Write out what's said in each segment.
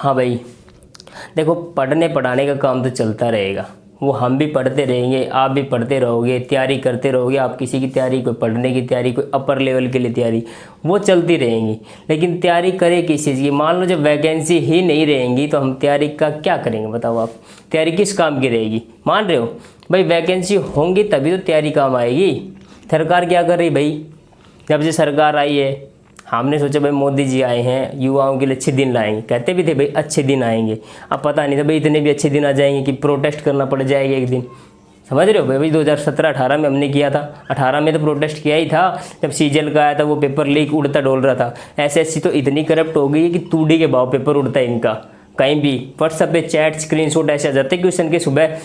हाँ भाई, देखो पढ़ने पढ़ाने का काम तो चलता रहेगा, वो हम भी पढ़ते रहेंगे, आप भी पढ़ते रहोगे, तैयारी करते रहोगे, आप किसी की तैयारी, कोई पढ़ने की तैयारी, कोई अपर लेवल के लिए तैयारी, वो चलती रहेंगी। लेकिन तैयारी करें किस चीज़ की? मान लो जब वैकेंसी ही नहीं रहेंगी तो हम तैयारी का क्या करेंगे बताओ आप? तैयारी किस काम की रहेगी? मान रहे हो भाई, वैकेंसी होंगी तभी तो तैयारी काम आएगी। सरकार क्या कर रही भाई? जब से सरकार आई है हमने सोचा भाई मोदी जी आए हैं युवाओं के लिए अच्छे दिन लाएंगे, कहते भी थे भाई अच्छे दिन आएंगे। अब पता नहीं था भाई इतने भी अच्छे दिन आ जाएंगे कि प्रोटेस्ट करना पड़ जाएगा एक दिन। समझ रहे हो भाई? 2017-18 में हमने किया था, 18 में तो प्रोटेस्ट किया ही था जब सीजल का आया था, वो पेपर लीक उड़ता डोल रहा था। एसएससी तो इतनी करप्ट हो गई है कि तूड़ी के भाव पेपर उड़ता है इनका। कहीं भी व्हाट्सएप पे चैट स्क्रीनशॉट ऐसे आ जाते हैं क्वेश्चन के सुबह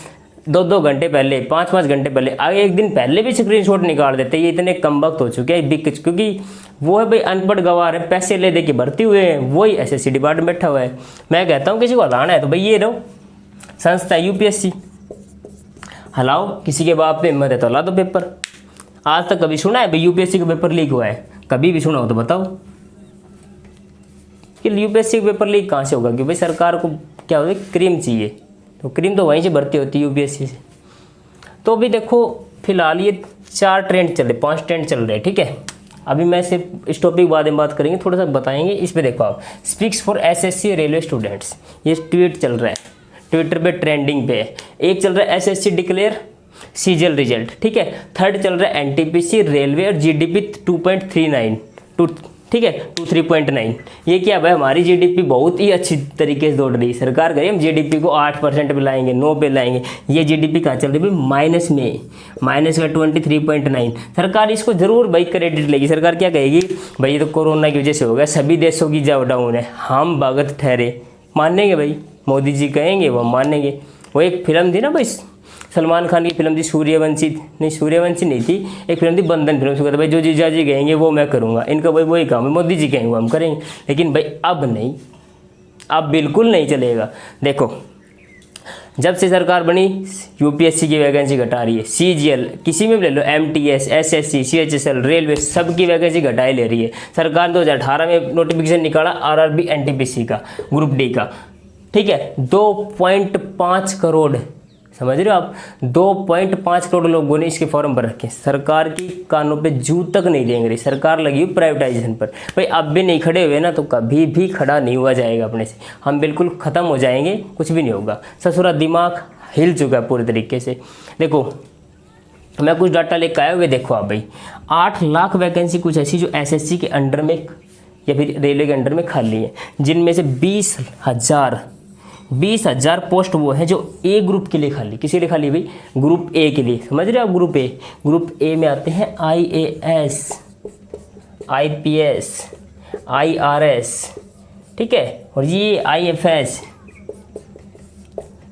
2-2 घंटे पहले, 5-5 घंटे पहले, आगे एक दिन पहले भी स्क्रीनशॉट निकाल देते हैं। ये इतने कमबख्त हो चुके हैं क्योंकि वो है भाई अनपढ़ गवार है, पैसे ले दे के भर्ती हुए हैं, वही एसएससी डिपार्टमेंट बैठा हुआ है। मैं कहता हूँ किसी को हलाना है तो भाई ये रहो संस्था यूपीएससी, हलाओ। किसी के बाप पे हिम्मत है तो हला दो पेपर। आज तक कभी सुना है भाई यूपीएससी का पेपर लीक हुआ है? कभी भी सुना हो तो बताओ कि यूपीएससी का पेपर लीक कहाँ से होगा? कि भाई सरकार को क्या होता है, क्रीम चाहिए, तो क्रीम तो वहीं से भर्ती होती है यूपीएससी से। तो अभी देखो फिलहाल ये 4 ट्रेंड चल रहे, 5 ट्रेंड चल रहे हैं, ठीक है। अभी मैं सिर्फ इस टॉपिक बाद में बात करेंगे, थोड़ा सा बताएंगे। इस पे देखो आप, speaks for SSC railway students, ये ट्वीट चल रहा है, ट्विटर पे ट्रेंडिंग पे है। एक चल रहा है एसएससी डिक्लेयर सीजल रिजल्ट, ठीक है। थर्ड चल रहा है एनटीपीसी रेलवे और जीडीपी 2.39 ठीक है, 3.9। ये क्या भाई, हमारी जीडीपी बहुत ही अच्छी तरीके से दौड़ रही है। सरकार कह रही है हम जीडीपी को 8% पे लाएंगे, 9 पे लाएंगे। ये जीडीपी कहाँ चल रही है भाई? माइनस में, माइनस का 23.9। सरकार इसको जरूर भाई क्रेडिट लेगी। सरकार क्या कहेगी भाई ये तो कोरोना की वजह से हो गया, सभी देशों की जब डाउन है, हम भगत ठहरे। मानेंगे भाई, मोदी जी कहेंगे वो मानेंगे। वो एक फिल्म थी ना भाई, सलमान खान की फिल्म थी सूर्यवंशी, नहीं सूर्यवंशी नहीं थी, एक फिल्म थी बंधन फिल्म। उसको कहता भाई जो जीजा जी कहेंगे वो मैं करूँगा, इनका भाई वही काम है, मोदी जी कहेंगे हम करेंगे। लेकिन भाई अब नहीं, अब बिल्कुल नहीं चलेगा। देखो जब से सरकार बनी यूपीएससी की वैकेंसी घटा रही है, सीजीएल किसी में भी ले लो, एमटीएस, एसएससी, सीएचएसएल, रेलवे, सबकी वैकेंसी घटाई ले रही है। सरकार 2018 में नोटिफिकेशन निकाला आरआरबी एनटीपीसी का, ग्रुप डी का, ठीक है। 2.5 करोड़, समझ रहे हो आप, 2.5 करोड़ लोगों ने इसके फॉर्म भर रखे। सरकार की कानों पे जू तक नहीं देंगे रही, सरकार लगी हुई प्राइवेटाइजेशन पर। भाई अब भी नहीं खड़े हुए ना तो कभी भी खड़ा नहीं हुआ जाएगा अपने से, हम बिल्कुल ख़त्म हो जाएंगे, कुछ भी नहीं होगा। ससुरा दिमाग हिल चुका है पूरे तरीके से। देखो मैं कुछ डाटा लेकर आया हुए, देखो आप भाई 8 लाख वैकेंसी कुछ ऐसी जो एसएससी के अंडर में या फिर रेलवे के अंडर में खाली है, जिनमें से 20,000 पोस्ट वो है जो ए ग्रुप के लिए खाली। किसी लिए खाली भाई? ग्रुप ए के लिए। समझ रहे हो आप? ग्रुप ए में आते हैं आईएएस, आईपीएस, आईआरएस, ठीक है, और ये आईएफएस,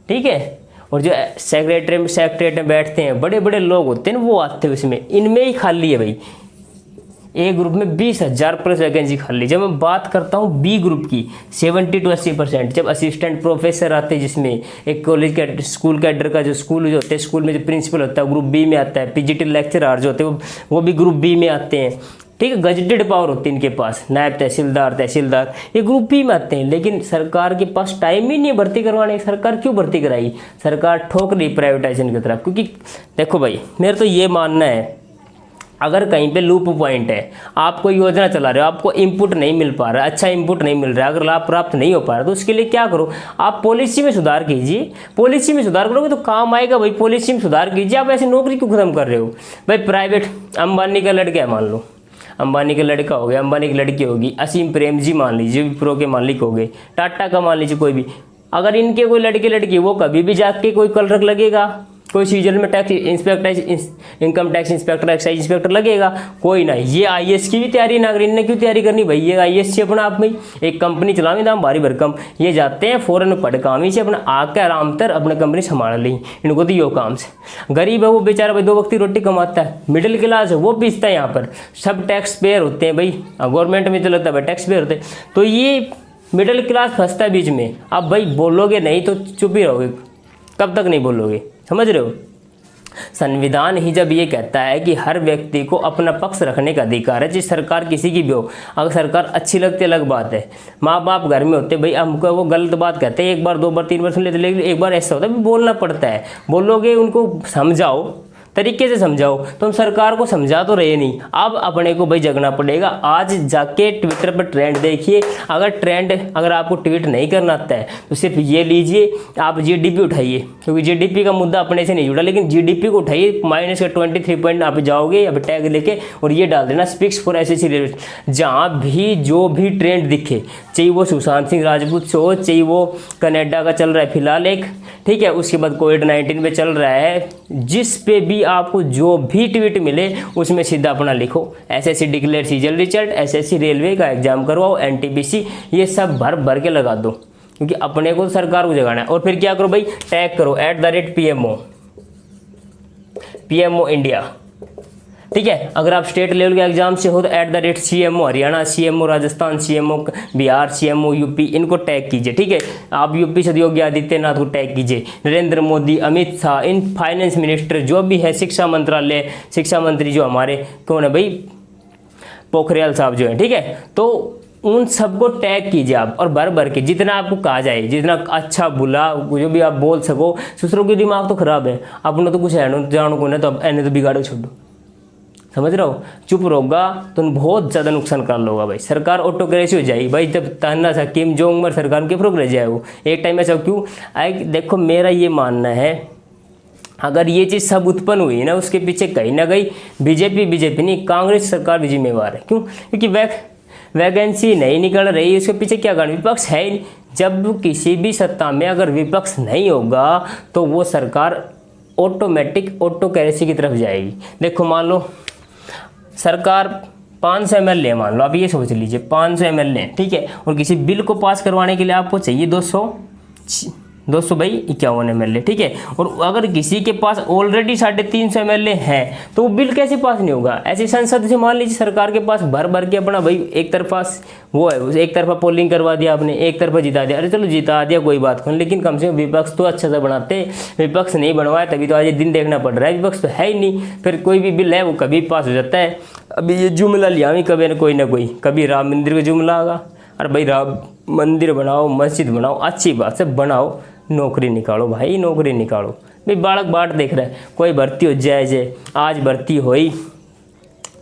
ठीक है। और जो सेक्रेटरीट में बैठते हैं बड़े बड़े लोग होते हैं ना, वो आते हैं उसमें, इनमें ही खाली है भाई। ए ग्रुप में 20,000 प्लस वैकेंसी खाली। जब मैं बात करता हूँ बी ग्रुप की, 70 to 80%, जब असिस्टेंट प्रोफेसर आते हैं जिसमें एक कॉलेज का स्कूल कैडर का जो स्कूल जो होते हैं, स्कूल में जो प्रिंसिपल होता है ग्रुप बी में आता है। पीजीटी लेक्चरर जो होते हैं वो भी ग्रुप बी में आते हैं, ठीक है। गजेटेड पावर होती है इनके पास, नायब तहसीलदार, ये ग्रुप बी में आते हैं। लेकिन सरकार के पास टाइम ही नहीं है भर्ती करवाने। सरकार क्यों भर्ती कराई? सरकार ठोक रही प्राइवेटाइजेशन की तरफ। क्योंकि देखो भाई मेरा तो ये मानना है, अगर कहीं पे लूप पॉइंट है, आपको योजना चला रहे हो, आपको इनपुट नहीं मिल पा रहा, अच्छा इनपुट नहीं मिल रहा, अगर लाभ प्राप्त नहीं हो पा रहा, तो उसके लिए क्या करो? आप पॉलिसी में सुधार कीजिए। पॉलिसी में सुधार करोगे तो काम आएगा भाई। पॉलिसी में सुधार कीजिए। आप ऐसी नौकरी क्यों खत्म कर रहे हो भाई? प्राइवेट, अंबानी का लड़का है मान लो, अंबानी का लड़का हो गया, अंबानी की लड़की होगी, असीम प्रेमजी मान लीजिए, विप्रो के मालिक हो गए, टाटा का मान लीजिए, कोई भी, अगर इनके कोई लड़के लड़की, वो कभी भी जाके कोई क्लर्क लगेगा, कोई सीजन में tax inspector, income tax inspector, excise inspector लगेगा? कोई ना। ये आईएएस की भी तैयारी ना करें, इनने क्यों तैयारी करनी भाई? ये आईएएस से अपना आप में एक कंपनी चलावी दाम भारी भरकम, ये जाते हैं फॉरन में पढ़ काम ही से अपना आके आराम तर अपने कंपनी संभाल ली। इनको तो यो काम से। गरीब है वो बेचारा भाई 2 वक्त की रोटी कमाता है, मिडिल क्लास है वो पीसता है। यहाँ पर सब टैक्स पेयर होते हैं भाई, गवर्नमेंट में तो लगता है भाई टैक्स पेयर होते हैं। तो ये मिडिल क्लास फंसता है बीच में। अब भाई बोलोगे नहीं तो चुप ही रहोगे, कब तक नहीं बोलोगे? समझ रहे हो? संविधान ही जब ये कहता है कि हर व्यक्ति को अपना पक्ष रखने का अधिकार है, चाहे सरकार किसी की भी हो, अगर सरकार अच्छी लगती अलग बात है। माँ बाप घर में होते भाई, हमको वो गलत बात कहते हैं, एक बार 2 बार 3 बार सुन लेते, लेकिन एक बार ऐसा होता है बोलना पड़ता है। बोलोगे उनको समझाओ, तरीके से समझाओ, तो हम सरकार को समझा तो रहे नहीं, अब अपने को भाई जगना पड़ेगा। आज जाके ट्विटर पर ट्रेंड देखिए, अगर आपको ट्वीट नहीं करना आता है तो सिर्फ ये लीजिए, आप जीडीपी उठाइए, क्योंकि जीडीपी का मुद्दा अपने से नहीं जुड़ा, लेकिन जीडीपी को उठाइए, -23 पॉइंट आप जाओगे अब टैग लेके और ये डाल देना स्पीक्स फॉर एसएससी रेलवे। जहाँ भी जो भी ट्रेंड दिखे, चाहे वो सुशांत सिंह राजपूत से हो, चाहे वो कनाडा का चल रहा है फिलहाल एक, ठीक है, उसके बाद कोविड-19 पे चल रहा है, जिस पे भी आपको जो भी ट्वीट मिले उसमें सीधा अपना लिखो SSC declare सीजल result, SSC railway का एग्जाम करवाओ, एनटीपीसी, ये सब भर भर के लगा दो, क्योंकि अपने को सरकार को जगाना है। और फिर क्या करो भाई, टैग करो @PMO इंडिया, ठीक है। अगर आप स्टेट लेवल के एग्जाम से हो तो @CMO Haryana, CMO Rajasthan, CMO Bihar, CMO UP, इनको टैग कीजिए, ठीक है। आप यूपी से योगी आदित्यनाथ को टैग कीजिए, Narendra Modi, Amit Shah, in finance minister जो भी है, शिक्षा मंत्रालय, शिक्षा मंत्री जो हमारे कौन है भाई, पोखरियाल साहब जो है, ठीक है। तो उन सबको टैग कीजिए आप, और भर भर के जितना आपको कहा जाए, जितना अच्छा बुला जो भी आप बोल सको। दूसरों के दिमाग तो खराब है, अपना तो कुछ है जानो को ना, तो एने तो बिगाड़ो छोड़ो, समझ रहे हो। चुप रहोगा तो बहुत ज़्यादा नुकसान कर लोगा भाई। सरकार ऑटोक्रेसी हो जाएगी भाई, जब ताना सा किम जोंग मर सरकार के प्रोग्रेस जाए वो एक टाइम ऐसा क्यों आए। देखो मेरा ये मानना है, अगर ये चीज़ सब उत्पन्न हुई ना, उसके पीछे कहीं ना कहीं बीजेपी नहीं, कांग्रेस सरकार भी जिम्मेवार है। क्यों? क्योंकि वैकेंसी नहीं निकल रही, उसके पीछे क्या कारण, विपक्ष है ही नहीं। जब किसी भी सत्ता में अगर विपक्ष नहीं होगा तो वो सरकार ऑटोमेटिक ऑटोक्रेसी की तरफ जाएगी। देखो मान लो सरकार 500 MLA है, मान लो आप ये सोच लीजिए 500 MLA, ठीक है, और किसी बिल को पास करवाने के लिए आपको चाहिए 251 MLA, ठीक है। और अगर किसी के पास ऑलरेडी 350 MLA है तो वो बिल कैसे पास नहीं होगा। ऐसी संसद से मान लीजिए सरकार के पास भर भर के अपना भाई एक तरफा वो है, एक तरफा पोलिंग करवा दिया आपने, एक तरफा जिता दिया, अरे चलो जिता दिया कोई बात नहीं, लेकिन कम से कम विपक्ष तो अच्छा सा बनाते। विपक्ष नहीं बनवाया तभी तो आज ये दिन देखना पड़ रहा है, विपक्ष तो है ही नहीं, फिर कोई भी बिल है वो कभी पास हो जाता है। अभी ये जुमला लिया भी कभी ना कोई, कभी राम मंदिर का जुमला आगा, अरे भाई राम मंदिर बनाओ, मस्जिद बनाओ, अच्छी बात से बनाओ, नौकरी निकालो भाई, नौकरी निकालो भाई। बालक बाट देख रहा है, कोई भर्ती हो जाए, आज भर्ती हुई,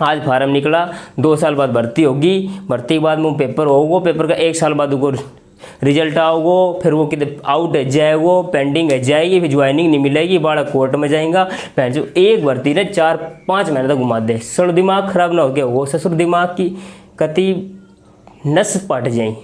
आज फार्म निकला, 2 साल बाद भर्ती होगी, भर्ती के बाद वो पेपर होगा, पेपर का 1 साल बाद उनको रिजल्ट आओगे, फिर वो कितने आउट है जाएगो, पेंडिंग है जाएगी, फिर ज्वाइनिंग नहीं मिलेगी, बालक कोर्ट में जाएगा। जो एक भर्ती ने 4-5 महीने तक घुमा दे, सर दिमाग खराब ना हो गया वो, ससुर दिमाग की कति नस पट जाए।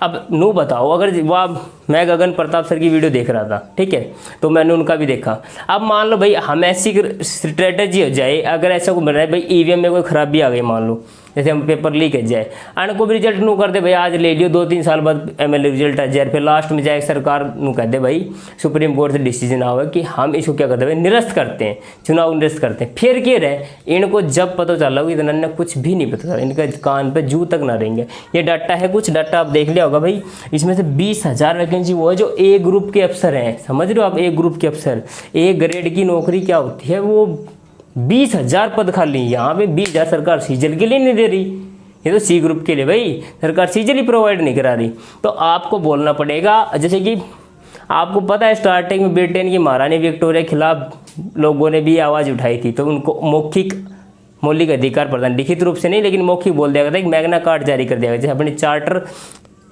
अब नू बताओ, अगर वह मैं गगन प्रताप सर की वीडियो देख रहा था, ठीक है, तो मैंने उनका भी देखा। अब मान लो भाई हम ऐसी स्ट्रेटेजी हो जाए, अगर ऐसा को बन रहा है भाई ईवीएम में कोई खराबी आ गई, मान लो जैसे हम पेपर लीक है जाए, अन को भी रिजल्ट नू कर दे भाई, आज ले लियो, 2-3 साल बाद MLA रिजल्ट आ जाए, फिर लास्ट में जाए सरकार नू कह दे भाई सुप्रीम कोर्ट से डिसीजन आवे कि हम इसको क्या करते हैं भाई, निरस्त करते हैं, चुनाव निरस्त करते हैं। फिर क्या रहे, इनको जब पता चला कि इतना कुछ भी नहीं पता चला, इनका कान पे जू तक ना रहेंगे। ये डाटा है, कुछ डाटा आप देख लिया होगा भाई, इसमें से 20,000 वैकेंसी वो है जो A ग्रुप के अफसर हैं, समझ रहे हो आप, A ग्रुप के अफसर, A ग्रेड की नौकरी क्या होती है, वो 20,000 पद खाली, यहाँ पे 20,000 सरकार सीजल के लिए नहीं दे रही, ये तो C ग्रुप के लिए भाई सरकार सीजल ही प्रोवाइड नहीं करा रही। तो आपको बोलना पड़ेगा, जैसे कि आपको पता है स्टार्टिंग में ब्रिटेन की महारानी विक्टोरिया के खिलाफ लोगों ने भी आवाज़ उठाई थी, तो उनको मौलिक अधिकार प्रदान, लिखित रूप से नहीं लेकिन मौखिक बोल दिया गया था, एक मैग्ना कार्ड जारी कर दिया गया, जैसे अपने चार्टर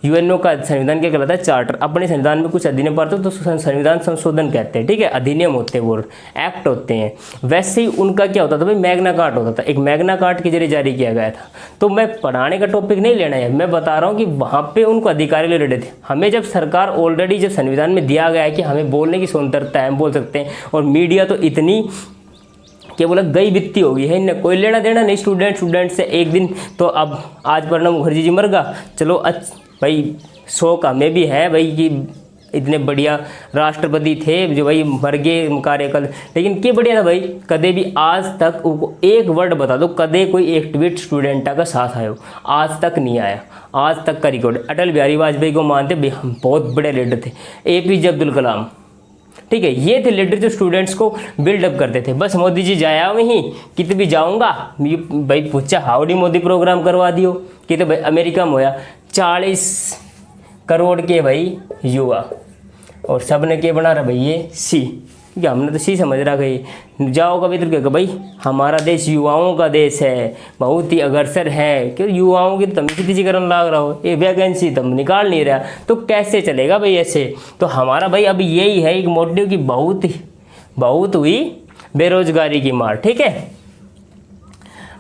यूएनओ का संविधान क्या कहलाता है, चार्टर, अपने संविधान में कुछ अधिनियम पढ़ते हो तो संविधान संशोधन कहते हैं, ठीक है, अधिनियम होते हैं वो, एक्ट होते हैं। वैसे ही उनका क्या होता था भाई, मैग्ना कार्ट होता था, एक मैग्ना कार्ट के जरिए जारी किया गया था। तो मैं पढ़ाने का टॉपिक नहीं लेना है, मैं बता रहा हूँ कि वहाँ पे उनको अधिकारी ले रहे थे। हमें जब सरकार ऑलरेडी जब संविधान में दिया गया है कि हमें बोलने की स्वतंत्रता है, हम बोल सकते हैं, और मीडिया तो इतनी क्या बोला गई बित्ती होगी है, इनने कोई लेना देना नहीं स्टूडेंट से। एक दिन तो अब आज प्रणब मुखर्जी जी मर गया, चलो भाई शौक हमें भी है भाई कि इतने बढ़िया राष्ट्रपति थे जो भाई मर गए कार्यकाल, लेकिन क्या बढ़िया था भाई, कदे भी आज तक उनको एक वर्ड बता दो, कदे कोई एक ट्वीट स्टूडेंटा का साथ आयो, आज तक नहीं आया, आज तक का रिकॉर्ड। अटल बिहारी वाजपेयी को मानते भाई हम बहुत बड़े लीडर थे, APJ अब्दुल कलाम ठीक है। ये थे लीडर जो स्टूडेंट्स को बिल्डअप करते थे। बस मोदी जी जाया वहीं कित भी जाऊंगा भाई पूछा हाउडी मोदी प्रोग्राम करवा दियो कि तो भाई अमेरिका में होया 40 करोड़ के भाई युवा और सब ने क्या बना रहा भाई ये सी, क्योंकि हमने तो सी समझ रहा गई जाओ कभी तो क्या भाई हमारा देश युवाओं का देश है, बहुत ही अग्रसर है, क्यों युवाओं की तुम किसी करने लग रहा हो, ये वैकेंसी तुम निकाल नहीं रहा तो कैसे चलेगा भाई ऐसे। तो हमारा भाई अब यही है एक मोटिव की बहुत हुई बेरोजगारी की मार, ठीक है,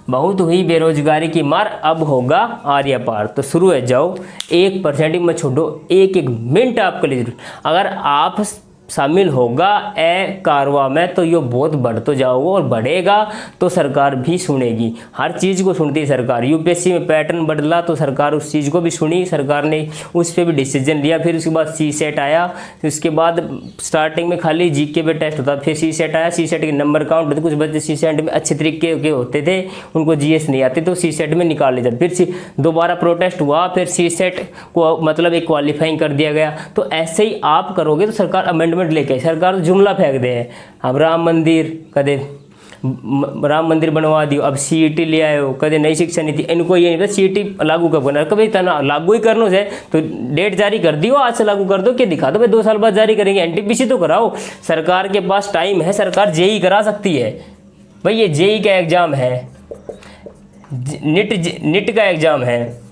बहुत हुई बेरोजगारी की मार, अब होगा आर्या पार। तो शुरू है जाओ 1% में छोड़ो, एक मिनट आपके लिए अगर आप शामिल होगा ए कारवा में तो ये बहुत बढ़ तो जाओगे और बढ़ेगा तो सरकार भी सुनेगी, हर चीज़ को सुनती है सरकार। यूपीएससी में पैटर्न बदला तो सरकार उस चीज़ को भी सुनी, सरकार ने उस पर भी डिसीजन लिया। फिर उसके बाद सी सेट आया, उसके बाद स्टार्टिंग में खाली जीके पे टेस्ट होता, फिर सी सेट आया, सी सेट के नंबर काउंट होते, कुछ बच्चे सी सेट में अच्छे तरीके के होते थे उनको जीएस नहीं आती तो सी सेट में निकाल ले जाते, फिर दोबारा प्रोटेस्ट हुआ, फिर सी सेट को मतलब एक क्वालिफाइंग कर दिया गया। तो ऐसे ही आप करोगे तो सरकार अमेंडमेंट लेके सरकार तो जुमला फेंक दे है, अब राम मंदिर कदे राम मंदिर बनवा दियो, अब सीईटी ले आयो, कदे नई शिक्षा नीति, इनको ये नहीं पता सीईटी लागू कब करना, कभी तना लागू ही करना है तो डेट जारी कर दियो, आज से लागू कर दो, क्या दिखा दो भाई 2 साल बाद जारी करेंगे, एनटीपीसी तो कराओ, सरकार के पास टाइम है, सरकार जेई करा सकती है भाई, ये जेई का एग्जाम है, नीट का एग्जाम है,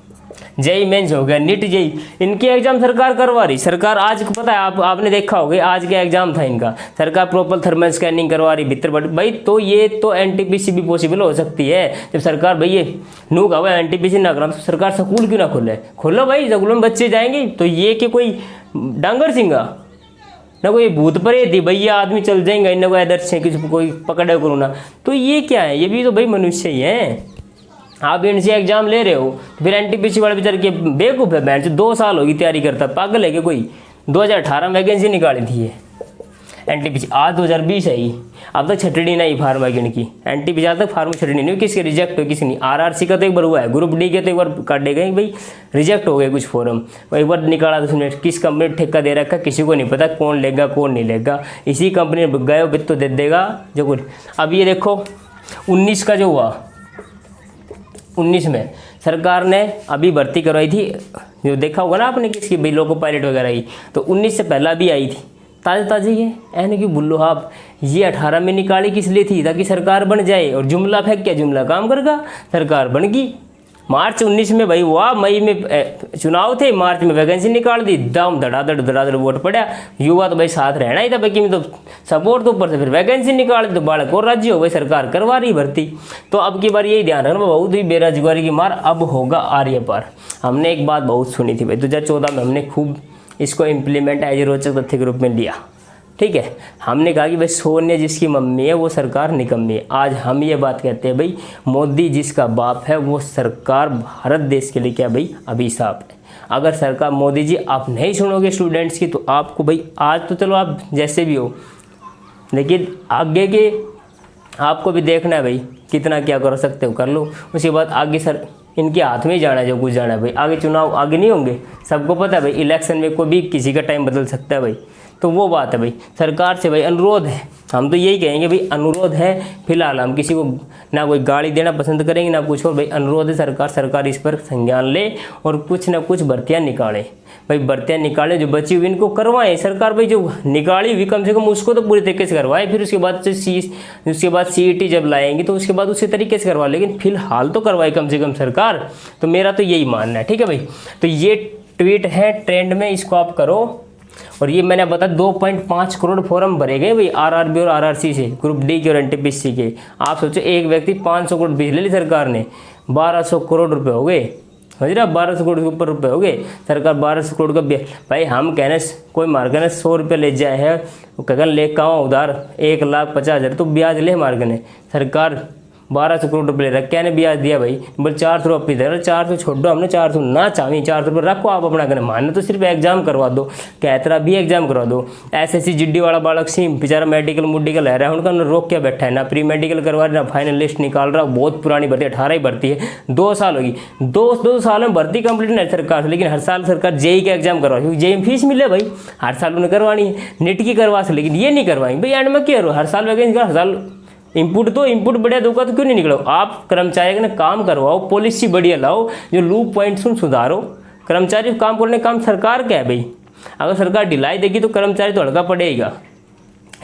जेई मेंस हो गया, नीट जेई, इनके एग्जाम सरकार करवा रही, सरकार आज को पता है आपने देखा होगा आज का एग्जाम था इनका, सरकार प्रॉपर थर्मल स्कैनिंग करवा रही भीतर बट भाई, तो ये तो एनटीपीसी भी पॉसिबल हो सकती है जब सरकार भाई ये नू का एनटीपीसी ना करा तो सरकार स्कूल क्यों ना खोलो भाई, स्कूलों में बच्चे जाएंगे तो ये कि कोई डांगर सिंगा ना कोई भूत प्रेत थी भैया आदमी चल जाएंगे, ना कोई आदर्श है किसी कोई पकड़े करो ना, तो ये क्या है, ये भी तो भाई मनुष्य ही है। आप इनसे एग्जाम ले रहे हो फिर एनटीपीसी वाले बेचारे के बेवकूफ़ है, बैंड से 2 साल होगी तैयारी करता, पागल है कि कोई 2018 में वैकेंसी निकाली थी ये एनटीपीसी, आज 2020 है ही, अब तक छटड़ी नहीं फार्मा की एनटीपीसी आज तक फार्मा छटड़ी नहीं हुई, किसके रिजेक्ट हो किसी नहीं, आरआरसी का तो एक बार हुआ है, ग्रुप डी के तो एक बार काटे गए भाई रिजेक्ट हो गए कुछ फॉर्म, एक बार निकाला तो उसने किस कंपनी ने ठेका दे रखा किसी को नहीं पता कौन लेगा कौन नहीं लेगा, इसी कंपनी ने गए बित तो दे देगा जो कुछ। अब ये देखो 19 का जो हुआ 19 में सरकार ने अभी भर्ती करवाई थी, जो देखा होगा ना आपने किसकी भाई लोको पायलट वगैरह की, तो 19 से पहला भी आई थी, ताज़ी है ऐन क्यों बुल्लो आप, ये 18 में निकाली किस लिए थी, ताकि सरकार बन जाए, और जुमला फेंक क्या जुमला काम करेगा, सरकार बन गई। मार्च 19 में भाई हुआ, मई में चुनाव थे, मार्च में वैकेंसी निकाल दी, दम धड़ाधड़ वोट पड़ा, युवा तो भाई साथ रहना ही था भाई, कि तो सपोर्ट तो ऊपर से फिर वैकेंसी निकाल दी तो बालक और राज्य हो गई, सरकार करवा रही भर्ती। तो अब की बार यही ध्यान रखना, बहुत ही बेरोजगारी की मार, अब होगा आर्य पार। हमने एक बात बहुत सुनी थी भाई 2014 में, हमने खूब इसको इम्प्लीमेंट एज ए रोचक तथ्य के रूप में लिया, ठीक है, हमने कहा कि भाई सोनिया जिसकी मम्मी है वो सरकार निकम्मी है। आज हम ये बात कहते हैं भाई मोदी जिसका बाप है वो सरकार भारत देश के लिए क्या भाई अभिशाप है। अगर सरकार मोदी जी आप नहीं सुनोगे स्टूडेंट्स की तो आपको भाई आज तो चलो आप जैसे भी हो, लेकिन आगे के आपको भी देखना है भाई कितना क्या कर सकते हो कर लो, उसके बाद आगे सर इनके हाथ में ही जाना है जो कुछ जाना है भाई, आगे चुनाव आगे नहीं होंगे, सबको पता है भाई इलेक्शन में कोई भी किसी का टाइम बदल सकता है भाई। तो वो बात है भाई, सरकार से भाई अनुरोध है, हम तो यही कहेंगे भाई अनुरोध है, फिलहाल हम किसी को ना कोई गाड़ी देना पसंद करेंगे ना कुछ और, भाई अनुरोध है सरकार इस पर संज्ञान ले और कुछ ना कुछ भर्तियाँ निकालें भाई, भर्तियाँ निकालें जो बची हुई इनको करवाएं सरकार भाई, जो निकाली हुई कम से कम उसको तो पूरी तरीके से करवाए, फिर उसके बाद सीईटी जब लाएंगे तो उसके बाद उसी तरीके से करवा, लेकिन फिलहाल तो करवाए कम से कम सरकार। तो मेरा तो यही मानना है, ठीक है भाई। तो ये ट्वीट है ट्रेंड में, इसको आप करो, और ये मैंने बता 2.5 करोड़ फॉर्म भरे गए भाई आरआरबी और आरआरसी से, ग्रुप डी के और एनटीपीसी के। आप सोचो एक व्यक्ति 500 करोड़ भेज ले ली सरकार ने, 1200 करोड़ रुपए हो गए, समझ रहे, 1200 करोड़ के ऊपर रुपए हो गए, सरकार 1200 करोड़ का भाई हम कहने कोई मार कहने 100 रुपये ले जाए है, वो कहकर ले कहाँ उधार 1,50,000 तो ब्याज ले मार कहने, सरकार 1200 करोड़ रुपये रख क्या ने ब्याज दिया भाई, बोले 400 रुपये दे, 400 छोड़ दो, हमने 400 ना चाहिए, 400 रुपये रखो आप अपना करना, मानना तो सिर्फ एग्जाम करवा दो, कैतरा भी एग्जाम करवा दो। SSC GD वाला बालक सिंह बेचारा मेडिकल मुडिकल है रहा है, उनका रोक क्या बैठा है, ना प्री मेडिकल करवा रहा, ना फाइनल लिस्ट निकाल रहा, बहुत पुरानी भर्ती 18 ही भर्ती है, 2 साल होगी, 2 साल में भर्ती कंप्लीट नहीं सरकार से, लेकिन हर साल सरकार JEE का एग्जाम करवा, क्योंकि JEE में फीस मिले भाई, हर साल उन्हें करवानी है, नेट की करवा से, लेकिन ये नहीं करवाई भाई, एंड में क्या हर साल वैकेंसी, हर साल इनपुट दो, इनपुट बढ़िया दूंगा तो क्यों नहीं निकलो, आप कर्मचारी का काम करवाओ, पॉलिसी बढ़िया लाओ, जो लूप पॉइंट्स सुधारो, कर्मचारी काम करने काम सरकार क्या है भाई, अगर सरकार ढिलाई देगी तो कर्मचारी तो हल्का पड़ेगा,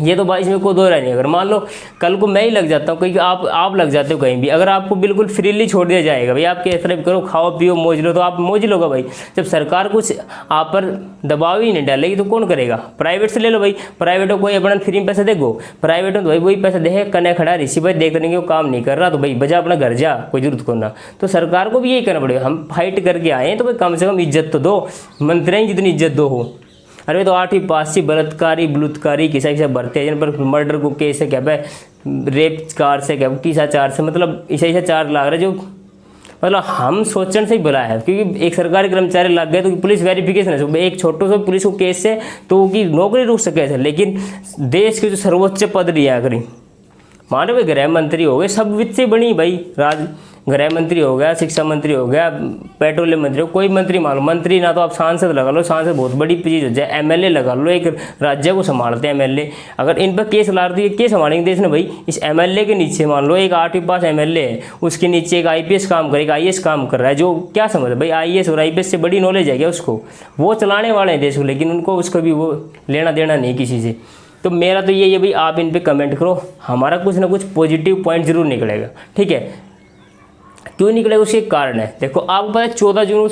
ये तो भाई इसमें कोई दो राय नहीं। अगर मान लो कल को मैं ही लग जाता हूँ, क्योंकि आप लग जाते हो कहीं भी, अगर आपको बिल्कुल फ्रीली छोड़ दिया जाएगा भाई, आप कैसे करो, खाओ पियो मौज लो, तो आप मौज लोगे भाई, जब सरकार कुछ आप पर दबाव ही नहीं डालेगी तो कौन करेगा, प्राइवेट से ले लो भाई, प्राइवेट को कोई अपना फ्री में पैसा देगो, प्राइवेट में तो भाई वही पैसा दे कने खड़ा ऋषि भाई देख देंगे, वो काम नहीं कर रहा तो भाई बजा अपना घर जा, कोई जरूरत को ना, तो सरकार को भी यही करना पड़ेगा, हम फाइट करके आए हैं तो भाई कम से कम इज्जत तो दो, मंत्री जितनी इज्जत दो हो। अरे तो 8वीं पास से बलात्कारी बलुत्कारी किसा भरते हैं, जिन पर मर्डर को केस है क्या भाई, रेप कार से क्या किसा चार से, मतलब ऐसा 4 लाग रहा है, जो मतलब हम सोचने से ही बुला है, क्योंकि एक सरकारी कर्मचारी लग गए तो पुलिस वेरिफिकेशन है, एक छोटो सा पुलिस को केस है तो उनकी नौकरी रुक सके, लेकिन देश के जो सर्वोच्च पद लिया करी, मानो भाई गृह मंत्री हो गए, सब वित्त से बनी भाई, गृह मंत्री हो गया, शिक्षा मंत्री हो गया, पेट्रोलियम मंत्री हो, कोई मंत्री मान लो, मंत्री ना तो आप सांसद लगा लो, सांसद बहुत बड़ी चीज़ हो जाए, MLA लगा लो, एक राज्य को संभालते हैं MLA, अगर इन पर केस ला रही है केस संभालेंगे देश ने भाई, इस MLA के नीचे मान लो एक 8वीं पास MLA है, उसके नीचे एक IPS काम करेगा, IAS काम कर रहा है, जो क्या समझ है भाई, IAS और IPS से बड़ी नॉलेज है क्या उसको, वो चलाने वाले हैं देश को, लेकिन उनको उसको भी वो लेना देना नहीं किसी से। तो मेरा तो यही है भाई, आप इन पे कमेंट करो, हमारा कुछ ना कुछ पॉजिटिव पॉइंट जरूर निकलेगा, ठीक है। क्यों निकलेगा उसके कारण है, देखो आपको पता है 14 जून को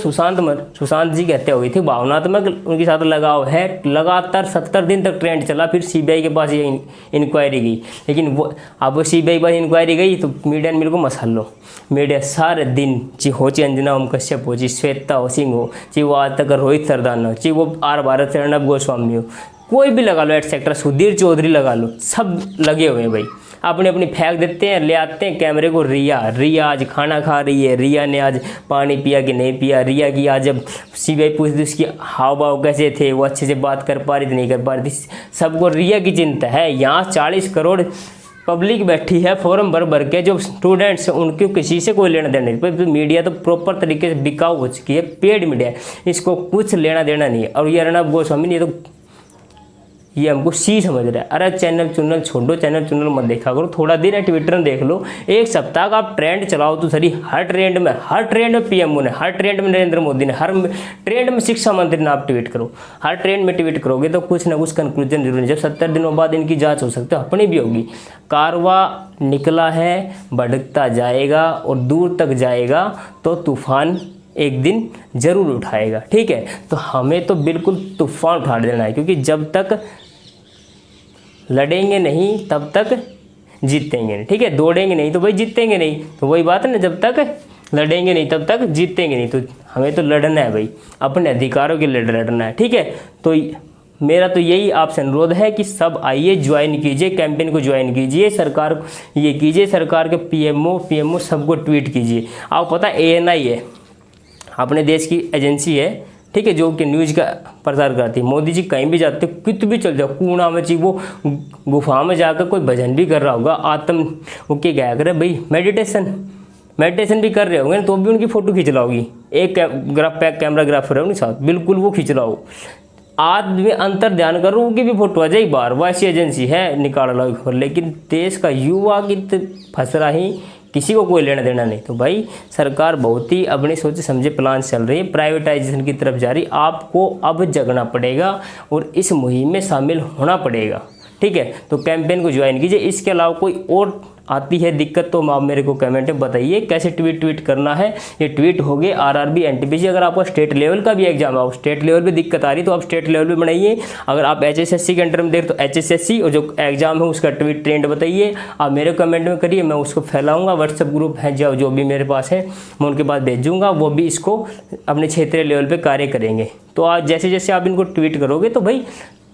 सुशांत जी की हत्या हुई थी, भावनात्मक उनके साथ लगाव है, लगातार 70 दिन तक ट्रेंड चला, फिर CBI के पास ये इंक्वायरी गई, लेकिन वो अब CBI के पास इंक्वायरी गई तो मीडिया ने मिल को मसल लो, मीडिया सारे दिन चाहे हो चाहे अंजना ओम कश्यप हो, चाहे श्वेता हो सिंह हो, चाहे वो आज तक रोहित सरदान हो, चाहे वो आर भारत से अर्णब गोस्वामी हो, कोई भी लगा लो एटसेट्रा, सुधीर चौधरी लगा लो, सब लगे हुए हैं भाई, अपने अपनी फेंक देते हैं, ले आते हैं कैमरे को, रिया आज खाना खा रही है, रिया ने आज पानी पिया कि नहीं पिया, रिया की आज जब CBI पूछती उसकी हाव भाव कैसे थे, वो अच्छे से बात कर पा रही थी नहीं कर पा रही थी, सबको रिया की चिंता है। यहाँ 40 करोड़ पब्लिक बैठी है फॉर्म भर के, जो स्टूडेंट्स हैं उनके किसी से कोई लेना देना नहीं, तो मीडिया तो प्रॉपर तरीके से बिकाऊ हो चुकी है, पेड मीडिया, इसको कुछ लेना देना नहीं है। और ये अर्णब गोस्वामी ने तो ये हमको सी समझ रहा है, अरे चैनल चुनल छोड़ो, चैनल चुनल मत देखा करो, थोड़ा दिन है ट्विटर में देख लो, एक सप्ताह का आप ट्रेंड चलाओ तो सही, हर ट्रेंड में PMO ने, हर ट्रेंड में नरेंद्र मोदी ने, हर ट्रेंड में शिक्षा मंत्री ने आप ट्वीट करो, हर ट्रेंड में ट्वीट करोगे तो कुछ ना कुछ कंक्लूजन जरूर, जब 70 दिनों बाद इनकी जाँच हो सकती है, अपनी भी होगी। कारवा निकला है, भड़कता जाएगा और दूर तक जाएगा तो तूफान एक दिन जरूर उठाएगा, ठीक है। तो हमें तो बिल्कुल तूफान उठा देना है, क्योंकि जब तक लड़ेंगे नहीं तब तक जीतेंगे नहीं, ठीक है, दौड़ेंगे नहीं तो भाई जीतेंगे नहीं, तो वही बात है ना, जब तक लड़ेंगे नहीं तब तक जीतेंगे नहीं, तो हमें तो लड़ना है भाई, अपने अधिकारों के लिए लड़ना है, ठीक है। तो मेरा तो यही आपसे अनुरोध है कि सब आइए, ज्वाइन कीजिए, कैंपेन को ज्वाइन कीजिए, सरकार ये कीजिए, सरकार के PMO सबको ट्वीट कीजिए। आपको पता है ANI है, अपने देश की एजेंसी है, ठीक है, जो कि न्यूज़ का प्रसार करती है। मोदी जी कहीं भी जाते, कित भी चल जाओ, कूड़ा में चाहिए, वो गुफा में जाकर कोई भजन भी कर रहा होगा, आत्म वो क्या गाया करे भाई, मेडिटेशन भी कर रहे होंगे तो भी उनकी फ़ोटो खींच लाओगी, एक कैमराग्राफर है उनके साथ, बिल्कुल वो खींच लाओ, आदमी अंतर ध्यान करो, उनकी भी फोटो आ जाए बार, वैसी एजेंसी है, निकाल लो खबर। लेकिन देश का युवा की फंस रहा ही, किसी को कोई लेना देना नहीं। तो भाई सरकार बहुत ही अपने सोचे समझे प्लान चल रही है, प्राइवेटाइजेशन की तरफ जा रही, आपको अब जगना पड़ेगा और इस मुहिम में शामिल होना पड़ेगा, ठीक है। तो कैंपेन को ज्वाइन कीजिए। इसके अलावा कोई और आती है दिक्कत तो आप मेरे को कमेंट में बताइए, कैसे ट्वीट करना है। ये ट्वीट हो गए RRB NTPC। अगर आपका स्टेट लेवल का भी एग्जाम है, स्टेट लेवल पे दिक्कत आ रही तो आप स्टेट लेवल पे बनाइए। अगर आप HSSC के अंडर में देख तो HSSC और जो एग्जाम है उसका ट्वीट ट्रेंड बताइए, आप मेरे कमेंट में करिए, मैं उसको फैलाऊंगा। व्हाट्सएप ग्रुप है जो भी मेरे पास है मैं उनके पास भेजूँगा, वो भी इसको अपने क्षेत्रीय लेवल पर कार्य करेंगे। तो आज जैसे जैसे आप इनको ट्वीट करोगे तो भाई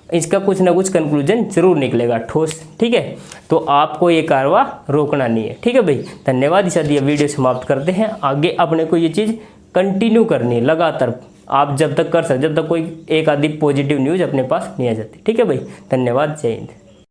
इसका कुछ ना कुछ कंक्लूजन जरूर निकलेगा ठोस, ठीक है। तो आपको ये कारवा रोकना नहीं है, ठीक है भाई। धन्यवाद। इस ये वीडियो समाप्त करते हैं। आगे अपने को ये चीज़ कंटिन्यू करनी है लगातार, आप जब तक कर सकते, जब तक कोई एक आधी पॉजिटिव न्यूज़ अपने पास नहीं आ जाती, ठीक है भाई। धन्यवाद। जय हिंद।